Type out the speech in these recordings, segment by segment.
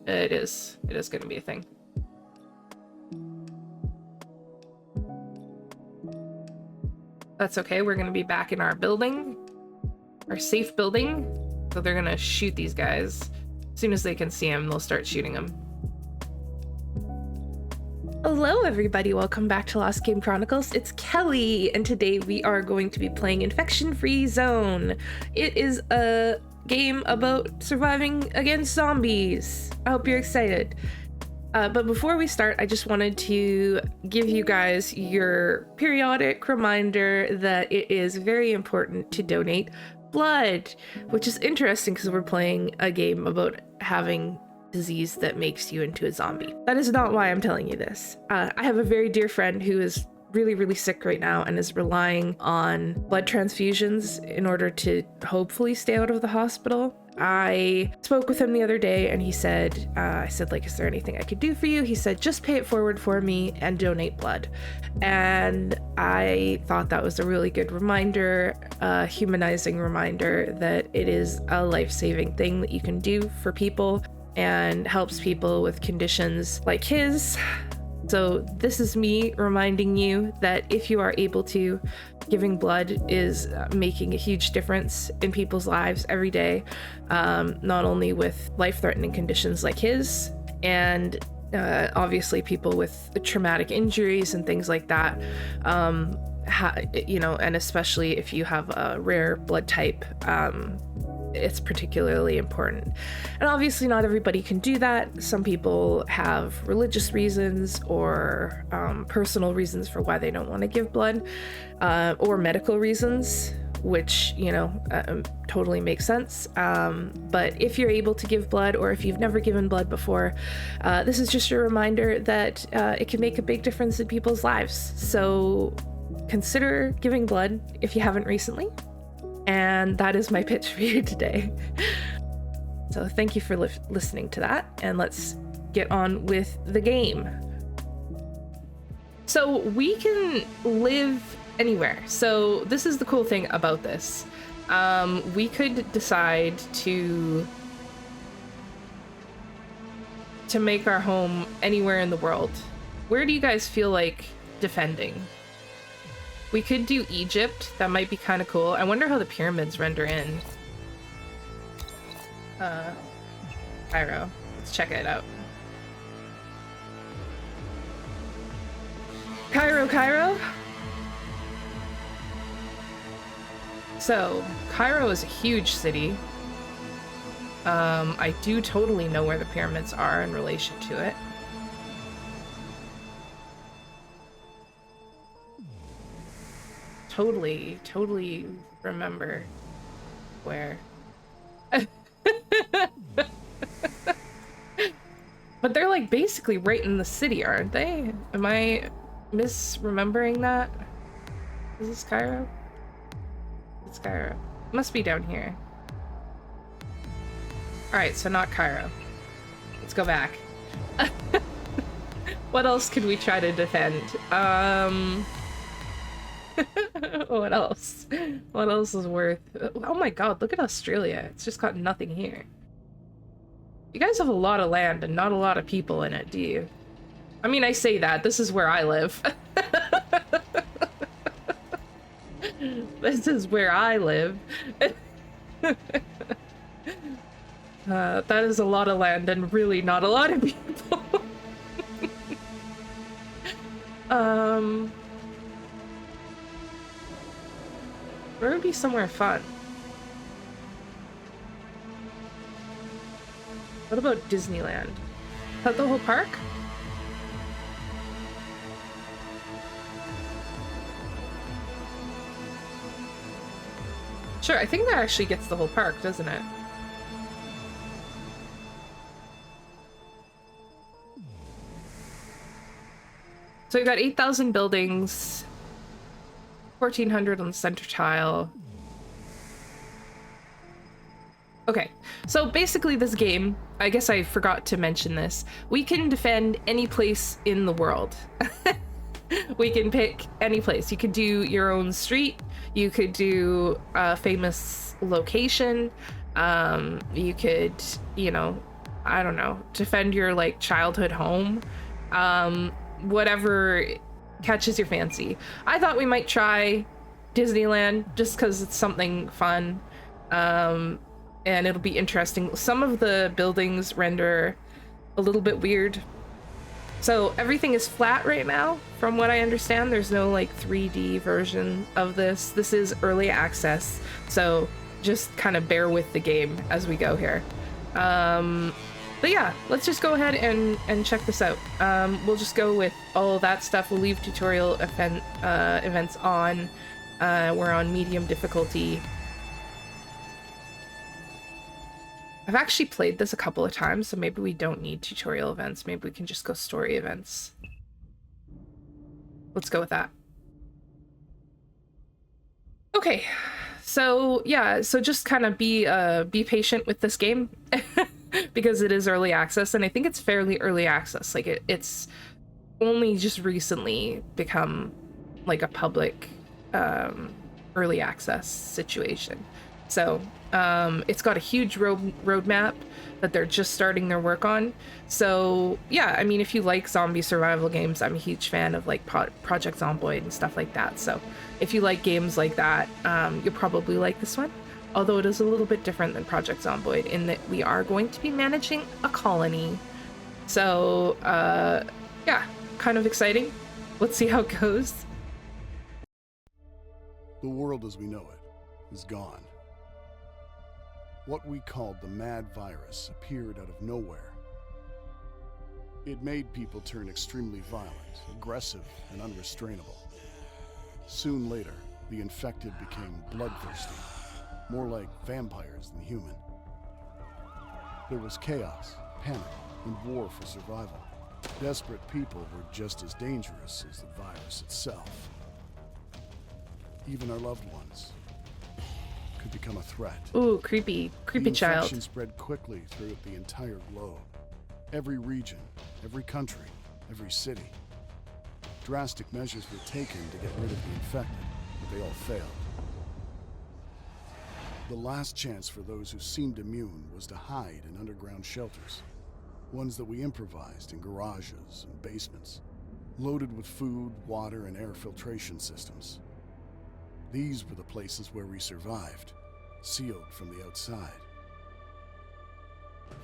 It is going to be a thing. That's okay. We're going to be back in our building, our safe building. So they're going to shoot these guys. As soon as they can see him, they'll start shooting him. Hello everybody, welcome back to Lost Game Chronicles. It's Kelly, and today we are going to be playing Infection-Free Zone. It is a game about surviving against zombies. I hope you're excited. But before we start, I just wanted to give you guys your periodic reminder that it is very important to donate blood, which is interesting because we're playing a game about having disease that makes you into a zombie. That is not why I'm telling you this. I have a very dear friend who is really sick right now and is relying on blood transfusions in order to hopefully stay out of the hospital. I spoke with him the other day and he said, I said, like, is there anything I could do for you? He said, just pay it forward for me and donate blood. And I thought that was a really good reminder, a humanizing reminder that it is a life-saving thing that you can do for people and helps people with conditions like his. So this is me reminding you that if you are able to, giving blood is making a huge difference in people's lives every day, not only with life-threatening conditions like his, and obviously people with traumatic injuries and things like that, and especially if you have a rare blood type, it's particularly important. And obviously not everybody can do that. Some people have religious reasons or personal reasons for why they don't want to give blood, or medical reasons, which, totally makes sense. But if you're able to give blood, or if you've never given blood before, this is just a reminder that it can make a big difference in people's lives. So consider giving blood if you haven't recently. And that is my pitch for you today. So thank you for listening to that, and let's get on with the game. So we can live anywhere. So this is the cool thing about this. We could decide to make our home anywhere in the world. Where do you guys feel like defending? We could do Egypt. That might be kind of cool. I wonder how the pyramids render in. Cairo. Let's check it out. Cairo. So, Cairo is a huge city. I do totally know where the pyramids are in relation to it. Totally remember where. But they're like basically right in the city, aren't they? Am I misremembering that? Is this Cairo? It's Cairo. It must be down here. Alright, so not Cairo. Let's go back. What else could we try to defend? What else? What else is worth? Oh my god, look at Australia. It's just got nothing here. You guys have a lot of land and not a lot of people in it, do you? I mean, I say that. This is where I live. This is where I live. That is a lot of land and really not a lot of people. Where would be somewhere fun? What about Disneyland? Is that the whole park? Sure, I think that actually gets the whole park, doesn't it? So we've got 8,000 buildings, 1,400 on the center tile. Okay, so basically this game, I guess I forgot to mention this, we can defend any place in the world. We can pick any place. You could do your own street, you could do a famous location, you could, I don't know, defend your like childhood home. Whatever catches your fancy. I thought we might try Disneyland just because it's something fun. And it'll be interesting. Some of the buildings render a little bit weird. So everything is flat right now, from what I understand. There's no like 3D version of this. This is early access, so just kind of bear with the game as we go here. But yeah, let's just go ahead and check this out. We'll just go with all that stuff. We'll leave tutorial events on. We're on medium difficulty. I've actually played this a couple of times, so maybe we don't need tutorial events. Maybe we can just go story events. Let's go with that. Okay, so yeah, so just kind of be patient with this game because it is early access, and I think it's fairly early access. Like it's only just recently become like a public early access situation. So it's got a huge roadmap that they're just starting their work on. So yeah, I mean, if you like zombie survival games, I'm a huge fan of like Project Zomboid and stuff like that. So if you like games like that, you'll probably like this one. Although it is a little bit different than Project Zomboid in that we are going to be managing a colony. So yeah, kind of exciting. Let's see how it goes. The world as we know it is gone. What we called the mad virus appeared out of nowhere. It made people turn extremely violent, aggressive, and unrestrainable. Soon later, the infected became bloodthirsty, more like vampires than human. There was chaos, panic, and war for survival. Desperate people were just as dangerous as the virus itself. Even our loved ones could become a threat. Ooh, creepy child. The infection spread quickly throughout the entire globe. Every region, every country, every city. Drastic measures were taken to get rid of the infected, but they all failed. The last chance for those who seemed immune was to hide in underground shelters. Ones that we improvised in garages and basements, loaded with food, water, and air filtration systems. These were the places where we survived, sealed from the outside.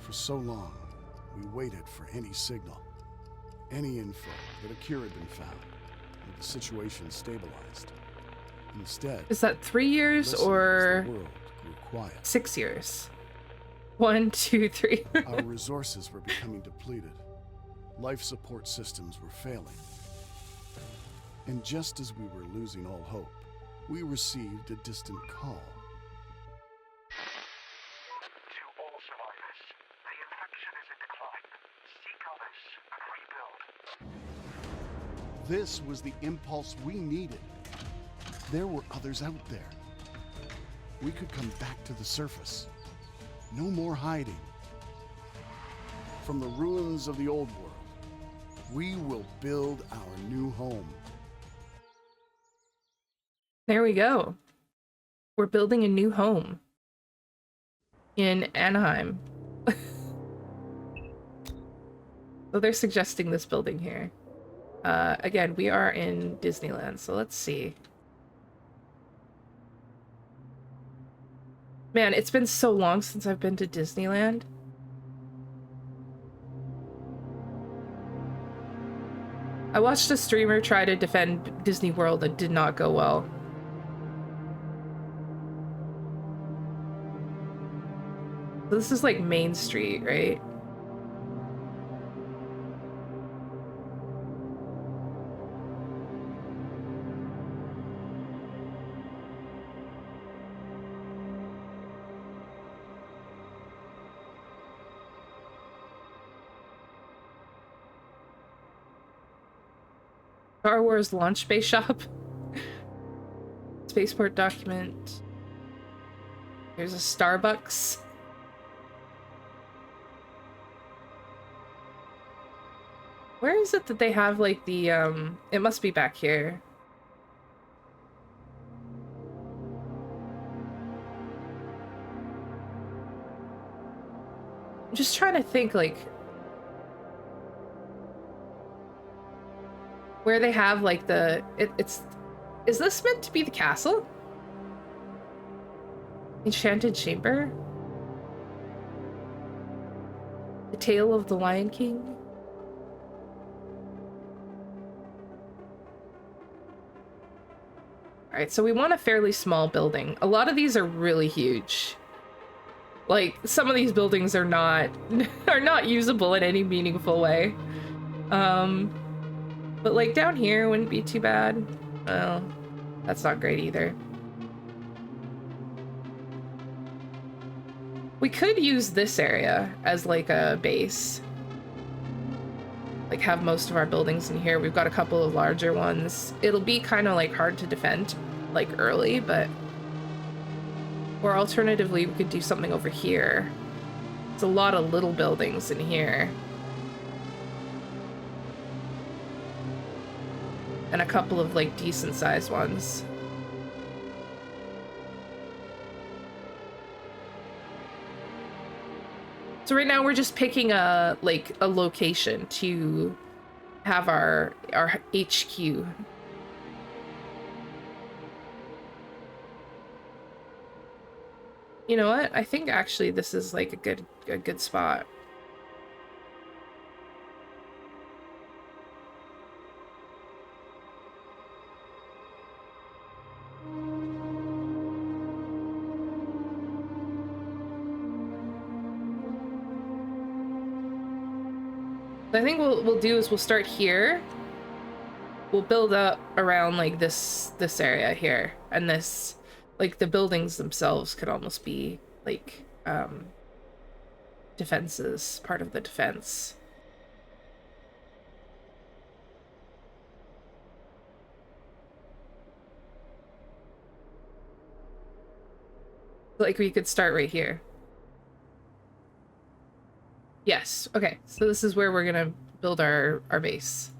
For so long, we waited for any signal, any info that a cure had been found, or the situation stabilized. Instead, is that 3 years or the world grew quiet. 6 years? 1, 2, 3. Our resources were becoming depleted. Life support systems were failing. And just as we were losing all hope, we received a distant call. To all survivors, the infection is in decline. Seek others and rebuild. This was the impulse we needed. There were others out there. We could come back to the surface. No more hiding. From the ruins of the old world, we will build our new home. There we go. We're building a new home in Anaheim. So they're suggesting this building here. Again, we are in Disneyland, so let's see. Man, it's been so long since I've been to Disneyland. I watched a streamer try to defend Disney World and did not go well. So this is like Main Street, right? Star Wars launch space shop. Spaceport document. There's a Starbucks. Where is it that they have like the it must be back here. I'm just trying to think, like, where they have, like, is this meant to be the castle? Enchanted Chamber? The Tale of the Lion King? Alright, so we want a fairly small building. A lot of these are really huge. Like, some of these buildings are not are not usable in any meaningful way. But like down here wouldn't be too bad. Oh, that's not great either. We could use this area as like a base. Like have most of our buildings in here. We've got a couple of larger ones. It'll be kind of like hard to defend like early, but or alternatively we could do something over here. There's a lot of little buildings in here. And a couple of like decent sized ones. So right now we're just picking a location to have our HQ. You know what? I think actually this is like a good spot. I think what we'll do is we'll start here. We'll build up around like this area here, and this, like the buildings themselves could almost be like defenses, part of the defense. Like we could start right here. Yes, okay, so this is where we're gonna build our base.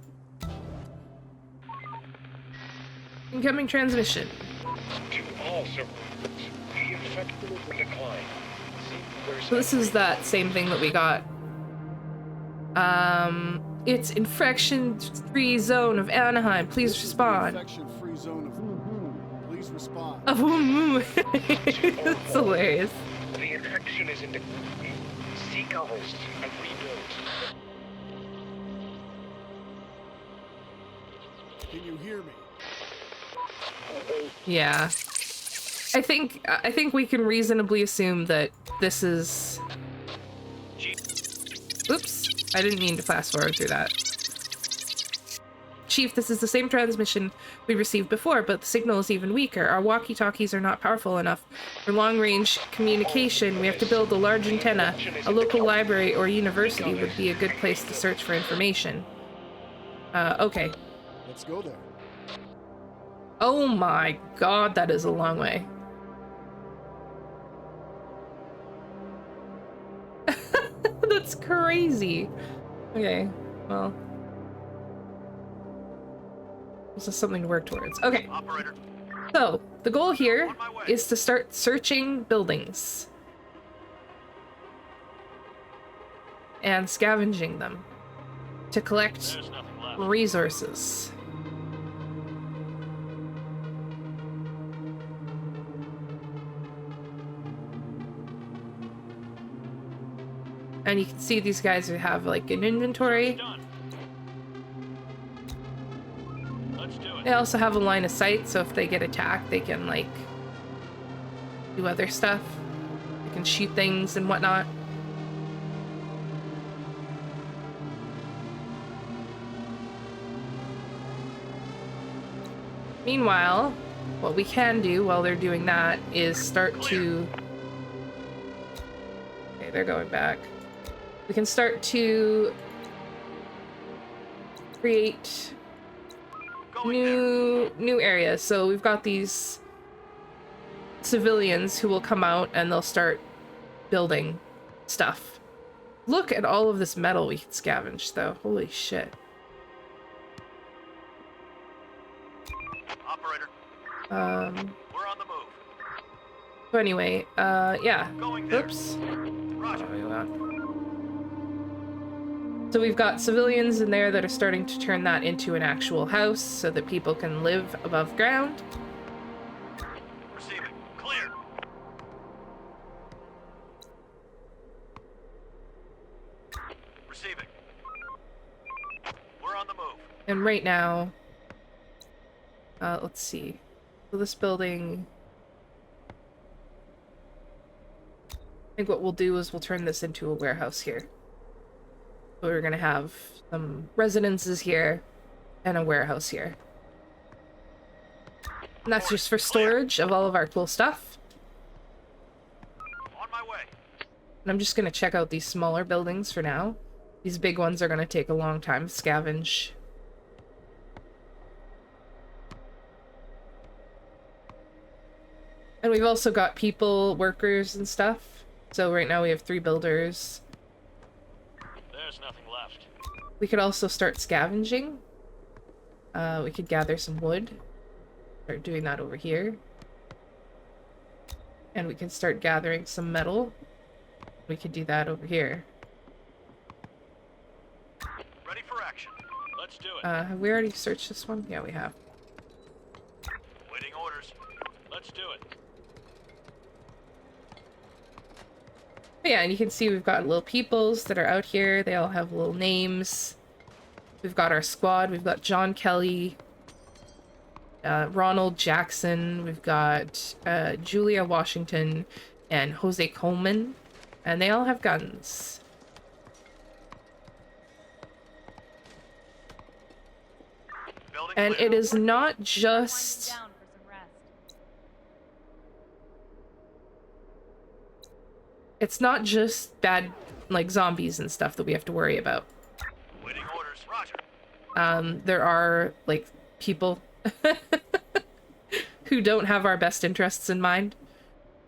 Incoming transmission. To all survivors, the infected will decline. So this is that same thing that we got. It's infection-free zone of Anaheim. Please respond. Infection-free zone of please respond. That's hilarious. The infection is in decline. Seek others and rebuild. Can you hear me? Yeah. I think we can reasonably assume that this is... Oops, I didn't mean to fast forward through that. Chief, this is the same transmission we received before, but the signal is even weaker. Our walkie-talkies are not powerful enough for long-range communication. We have to build a large antenna. A local library or university would be a good place to search for information. Okay. Let's go there. Oh my god, that is a long way. That's crazy. Okay, well. This is something to work towards. Okay. Operator. So, the goal here is to start searching buildings. And scavenging them. To collect resources. And you can see these guys who have like an inventory. They also have a line of sight, so if they get attacked, they can like do other stuff. They can shoot things and whatnot. Meanwhile, what we can do while they're doing that is start to... Okay, they're going back. We can start to create new areas. So we've got these civilians who will come out and they'll start building stuff. Look at all of this metal we can scavenge though. Holy shit. Operator. We're on the move. So anyway, yeah. Going there. Oops. Roger. Oh, So we've got civilians in there that are starting to turn that into an actual house so that people can live above ground. Receiving. Clear. Receiving. We're on the move. And right now, let's see. So this building, I think what we'll do is we'll turn this into a warehouse here. So we're gonna have some residences here and a warehouse here. And that's just for storage of all of our cool stuff. On my way. And I'm just gonna check out these smaller buildings for now. These big ones are gonna take a long time to scavenge. And we've also got people, workers, and stuff. So right now we have 3 builders. There's nothing left. We could also start scavenging. We could gather some wood. Start doing that over here. And we can start gathering some metal. We could do that over here. Ready for action. Let's do it. Have we already searched this one? Yeah, we have. Waiting orders. Let's do it. But yeah, and you can see we've got little peoples that are out here. They all have little names. We've got our squad. We've got John Kelly, Ronald Jackson. We've got Julia Washington and Jose Coleman. And they all have guns. Building And clear. it is not just... Down for some rest. It's not just bad, like, zombies and stuff that we have to worry about. Waiting orders. Roger. There are, like, people who don't have our best interests in mind.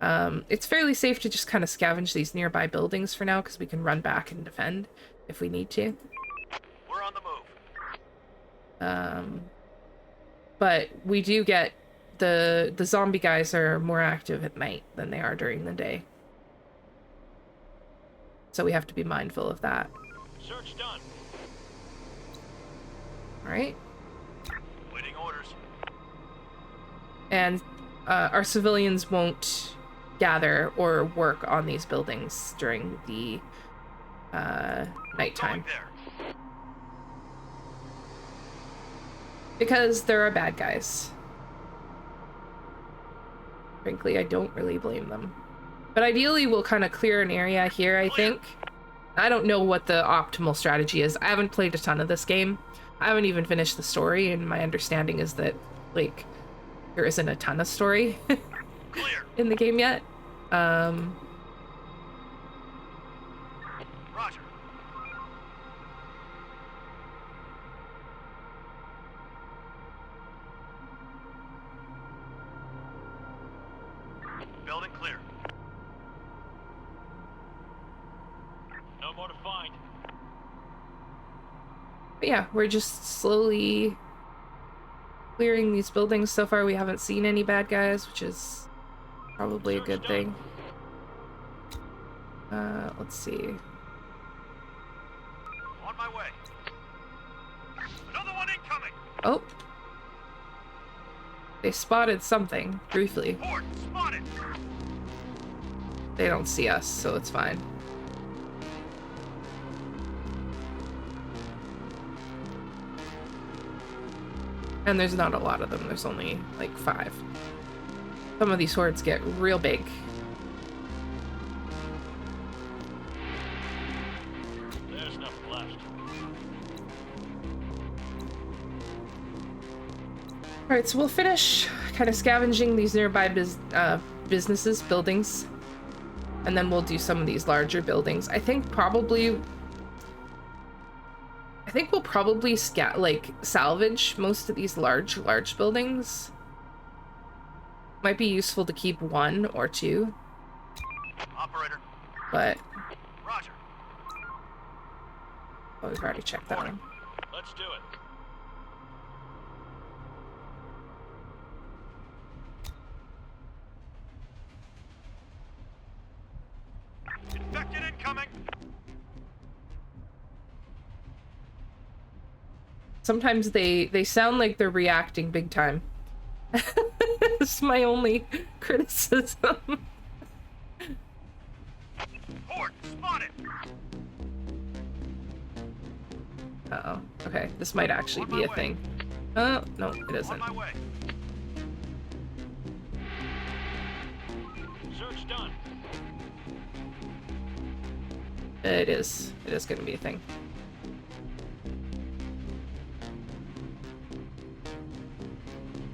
It's fairly safe to just kind of scavenge these nearby buildings for now, because we can run back and defend if we need to. We're on the move. But we do get the zombie guys are more active at night than they are during the day. So we have to be mindful of that. Search done. Alright? Waiting orders. And our civilians won't gather or work on these buildings during the nighttime. Going there. Because there are bad guys. Frankly, I don't really blame them. But ideally, we'll kind of clear an area here, I think. I don't know what the optimal strategy is. I haven't played a ton of this game. I haven't even finished the story, and my understanding is that, like, there isn't a ton of story Clear. in the game yet. Roger. Building clear. No more to find. But yeah, we're just slowly clearing these buildings. So far, we haven't seen any bad guys, which is probably a good thing. Let's see. On my way. Another one incoming. Oh. They spotted something, briefly. Port spotted. They don't see us, so it's fine. And there's not a lot of them. There's only, like, 5. Some of these hordes get real big. There's nothing left. Alright, so we'll finish kind of scavenging these nearby businesses, buildings. And then we'll do some of these larger buildings. I think we'll probably salvage most of these large buildings. Might be useful to keep 1 or 2. Operator. But Roger. oh, we've already checked that one. Let's do it. Infected incoming. Sometimes they sound like they're reacting big time. It's my only criticism. Horde, spotted! Uh-oh. Okay, this might actually be a thing. Oh, no, it On isn't. my way. Search done. It is. It is going to be a thing.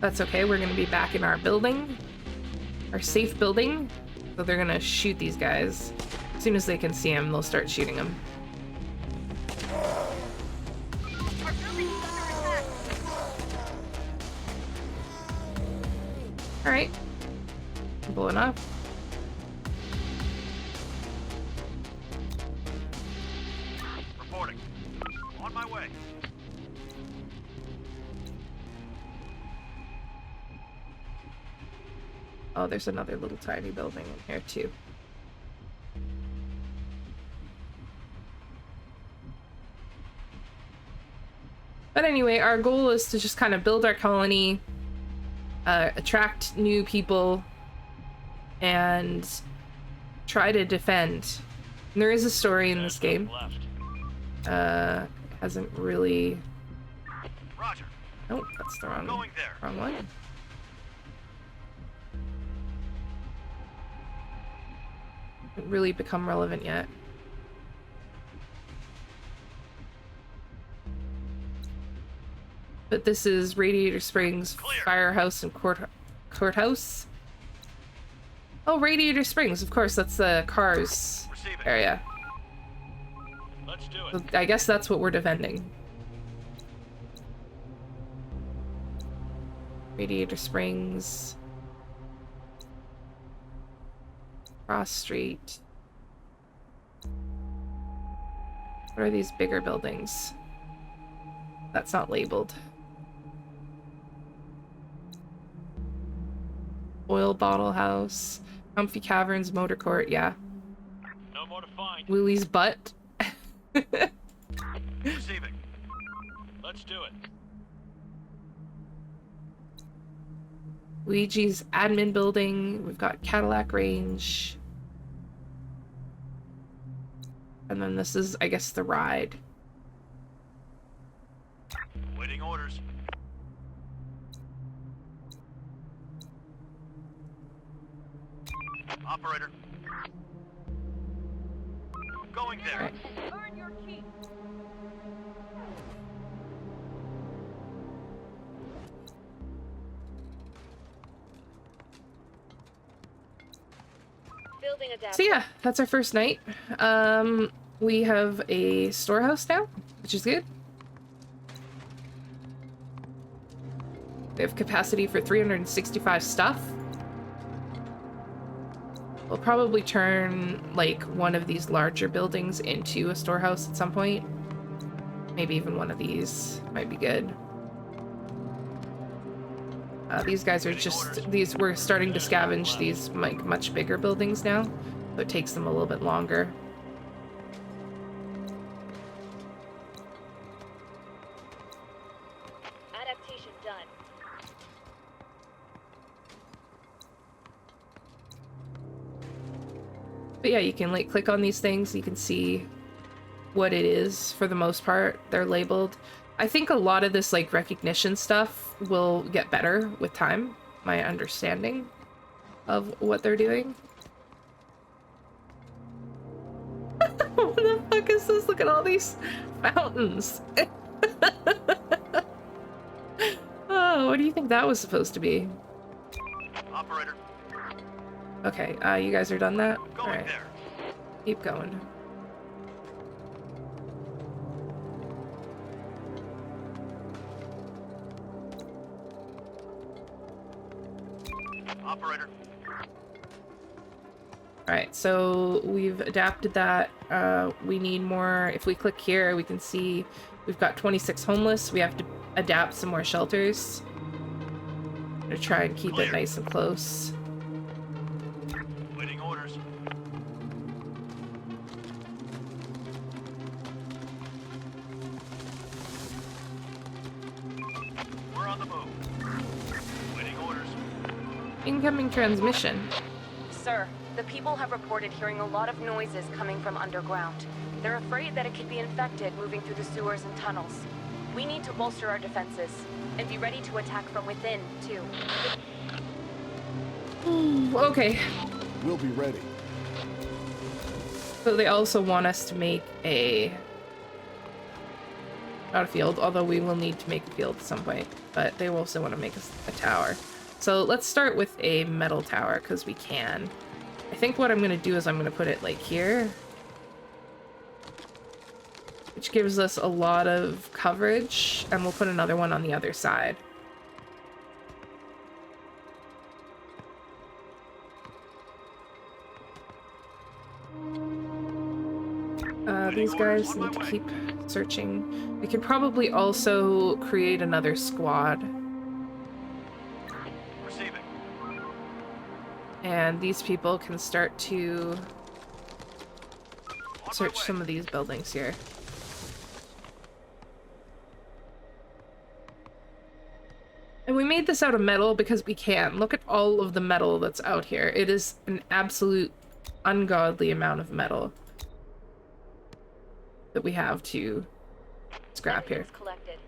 That's okay, we're going to be back in our building. Our safe building. So they're going to shoot these guys. As soon as they can see him, they'll start shooting him. Our building is under attack. Alright. Simple enough. Reporting. On my way. Oh, there's another little tiny building in here too. But anyway, our goal is to just kind of build our colony, attract new people, and try to defend. And there is a story in this game. Left. Hasn't really... Roger. Nope, that's the wrong Going there. one. Hasn't really become relevant yet. But this is Radiator Springs, Clear. Firehouse, and Courthouse. Oh, Radiator Springs, of course, that's the cars Receiving. area. Let's do So it. I guess that's what we're defending. Radiator Springs. Cross Street. What are these bigger buildings? That's not labeled. Oil Bottle House. Comfy Caverns, Motor Court, yeah. No more to find. Willie's Butt. Receiving. Let's do it. Luigi's admin building. We've got Cadillac Range. And then this is, I guess, the ride. Waiting orders. Operator. Going there. Right. Earn your keep. Building adapted. So yeah, that's our first night. We have a storehouse now, which is good. We have capacity for 365 stuff. We'll probably turn, like, one of these larger buildings into a storehouse at some point. Maybe even one of these might be good. These guys are just, we're starting to scavenge these, like, much bigger buildings now. So it takes them a little bit longer. Adaptation done. But yeah, you can, like, click on these things. You can see what it is for the most part. They're labeled. I think a lot of this, like, recognition stuff will get better with time. My understanding of what they're doing. What the fuck is this? Look at all these fountains. Oh, what do you think that was supposed to be? Operator. Okay, you guys are done that? Going Alright, there. keep going. Operator. Alright, so we've adapted that. We need more. If we click here, we can see we've got 26 homeless. We have to adapt some more shelters to try and keep it Clear. nice and close. Waiting orders. move. Waiting orders. Incoming transmission. Sir, the people have reported hearing a lot of noises coming from underground. They're afraid that it could be infected moving through the sewers and tunnels. We need to bolster our defenses and be ready to attack from within, too. Okay. We'll be ready. So they also want us to make not a field, although we will need to make a field at some point, but they also want to make us a tower. So let's start with a metal tower, because we can. I think what I'm going to do is I'm going to put it like here, which gives us a lot of coverage, and we'll put another one on the other side. These guys need to keep searching. We could probably also create another squad. Receiving. And these people can start to search some of these buildings here. And we made this out of metal because we can. Look at all of the metal that's out here. It is an absolute ungodly amount of metal that we have to scrap here. Evidence collected.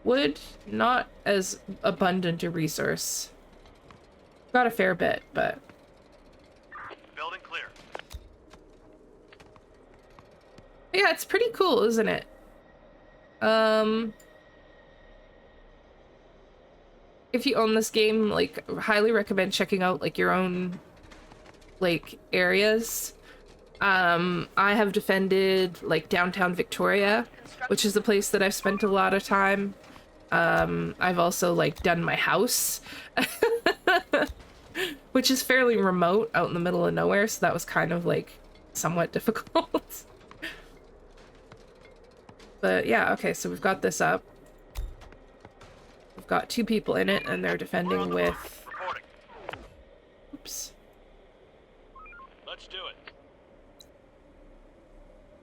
Wood, not as abundant a resource. Got a fair bit, but... Building clear. Yeah, it's pretty cool, isn't it? If you own this game, like, highly recommend checking out, like, your own, like, areas. I have defended, like, downtown Victoria, which is the place that I've spent a lot of time. I've also, like, done my house, which is fairly remote out in the middle of nowhere, so that was kind of, like, somewhat difficult. But yeah, okay, so we've got this up. We've got 2 people in it, and they're defending with... Reporting. Oops. Let's do it.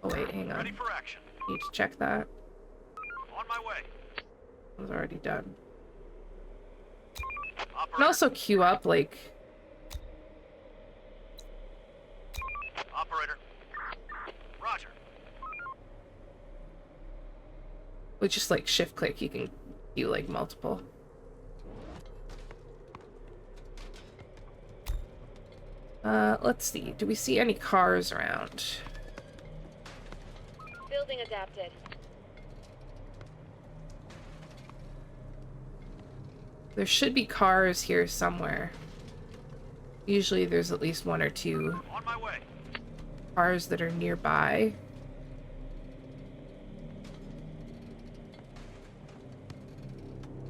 Oh wait, hang Ready on. for action. Need to check that. On my way. It was already done. Operator. And also queue up, like... Operator. Roger. with just like shift click, you can do like multiple. Let's see. Do we see any cars around? Building adapted. There should be cars here somewhere. Usually there's at least one or two On my way. cars that are nearby.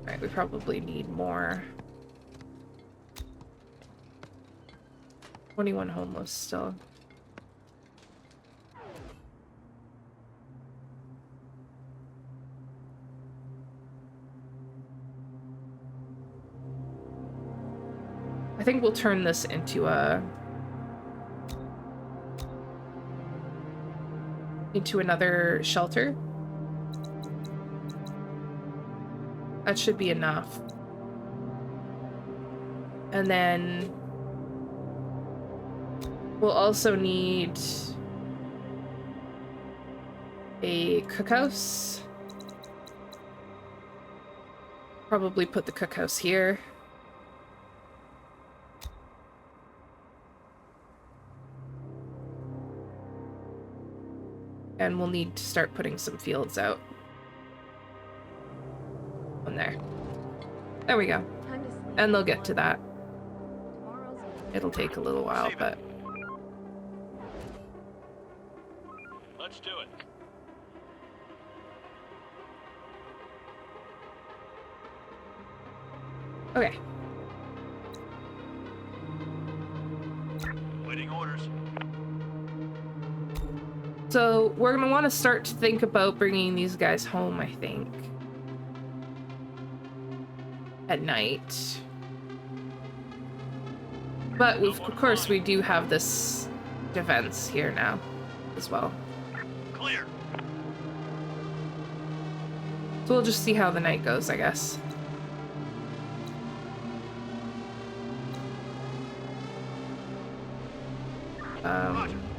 Alright, we probably need more. 21 homeless still. I think we'll turn this into another shelter. That should be enough. And then we'll also need a cookhouse. Probably put the cookhouse here. And we'll need to start putting some fields out. On there. There we go. Time to sleep. And they'll get to that. Tomorrow's It'll take a little while, but... Let's do it. Okay. Waiting orders. So we're gonna want to start to think about bringing these guys home, I think. At night. But of course we do have this defense here now as well. Clear. So we'll just see how the night goes, I guess.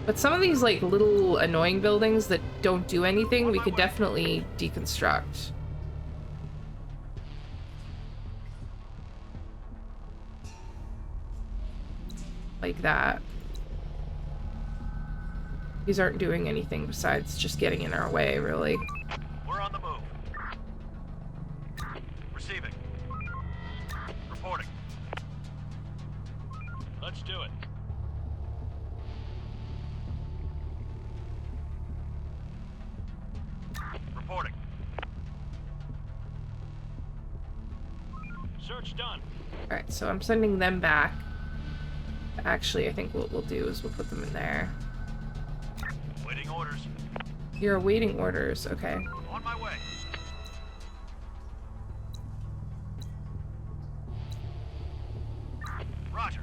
But some of these like little annoying buildings that don't do anything, we could definitely deconstruct. Like that. These aren't doing anything besides just getting in our way, really. We're on the move. Receiving. Reporting. Let's do it. Reporting. Search done. Alright, so I'm sending them back. Actually, I think what we'll do is we'll put them in there. Waiting orders. You're awaiting orders, okay. On my way. Roger.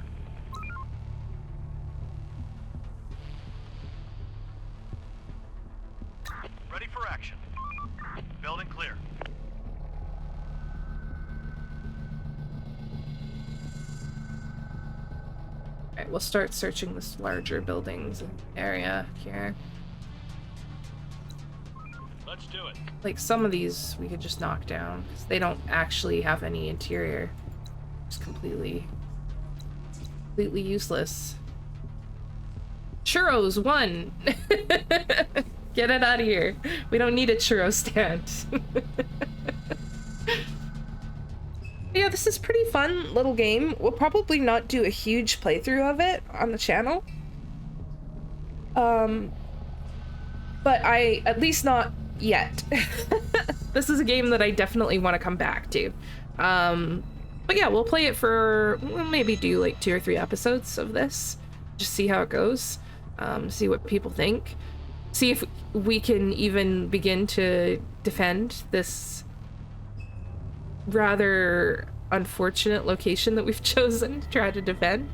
Ready for action. Building clear. Alright, we'll start searching this larger buildings area here. Let's do it. Like some of these we could just knock down because they don't actually have any interior. Just completely useless. Churros, 1! Get it out of here. We don't need a churro stand. Yeah, this is pretty fun little game. We'll probably not do a huge playthrough of it on the channel. But at least not yet. This is a game that I definitely want to come back to. But yeah, we'll play it for, we'll maybe do like 2 or 3 episodes of this. Just see how it goes. See what people think. See if we can even begin to defend this rather unfortunate location that we've chosen to try to defend.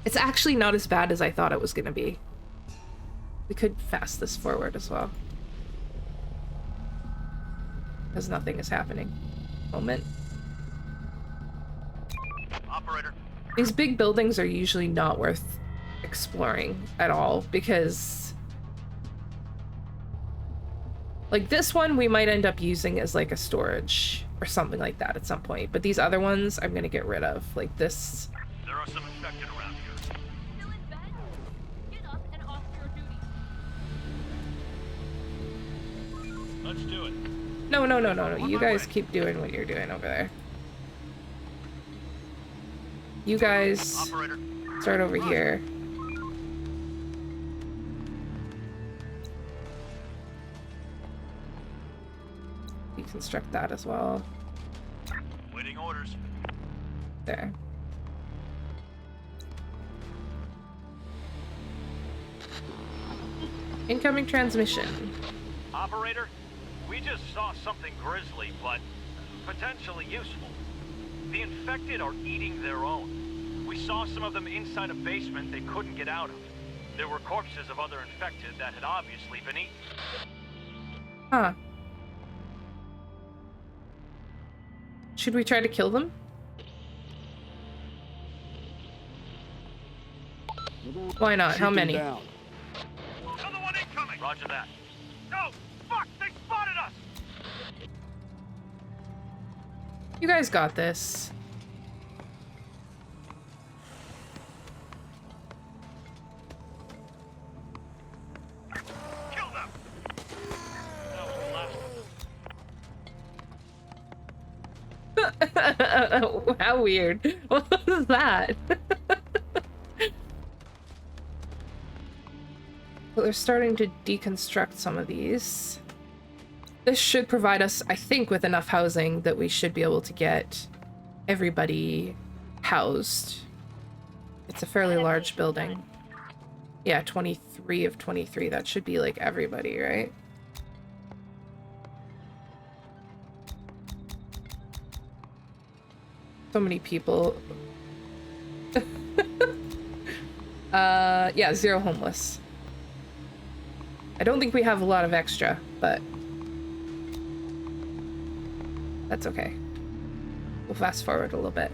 It's actually not as bad as I thought it was going to be. We could fast this forward as well. Because nothing is happening. Moment. Operator. These big buildings are usually not worth exploring at all because like this one we might end up using as like a storage or something like that at some point, but these other ones I'm gonna get rid of. Like this. There are some infected around here. Still in bed? Get up and off your duty. Let's do it. No. You guys keep doing what you're doing over there. You guys Operator. start over here. Deconstruct that as well. Waiting orders. There. Incoming transmission. Operator, we just saw something grisly, but potentially useful. The infected are eating their own. We saw some of them inside a basement they couldn't get out of. There were corpses of other infected that had obviously been eaten. Huh. Should we try to kill them? Why not? Shoot How them many? down. Another one incoming! Roger that. No! Fuck! They spotted us! You guys got this. Kill them! That was the last one. How weird. What was that? Well, they're starting to deconstruct some of these. This should provide us, I think, with enough housing that we should be able to get everybody housed. It's a fairly large building. Yeah, 23 of 23. That should be like everybody, right? So many people. Yeah, 0 homeless. I don't think we have a lot of extra. but that's okay. We'll fast forward a little bit.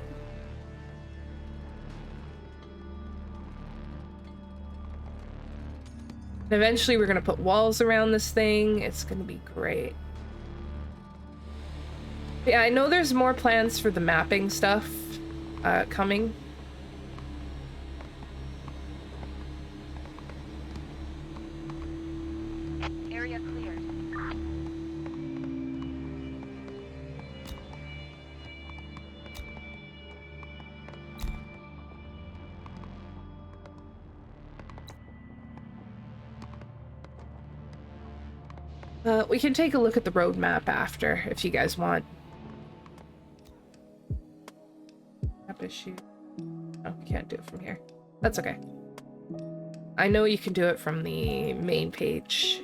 And eventually we're gonna put walls around this thing. It's gonna be great. Yeah, I know there's more plans for the mapping stuff coming. Area cleared. We can take a look at the roadmap after, if you guys want. Map issue. Oh, you can't do it from here. That's okay. I know you can do it from the main page.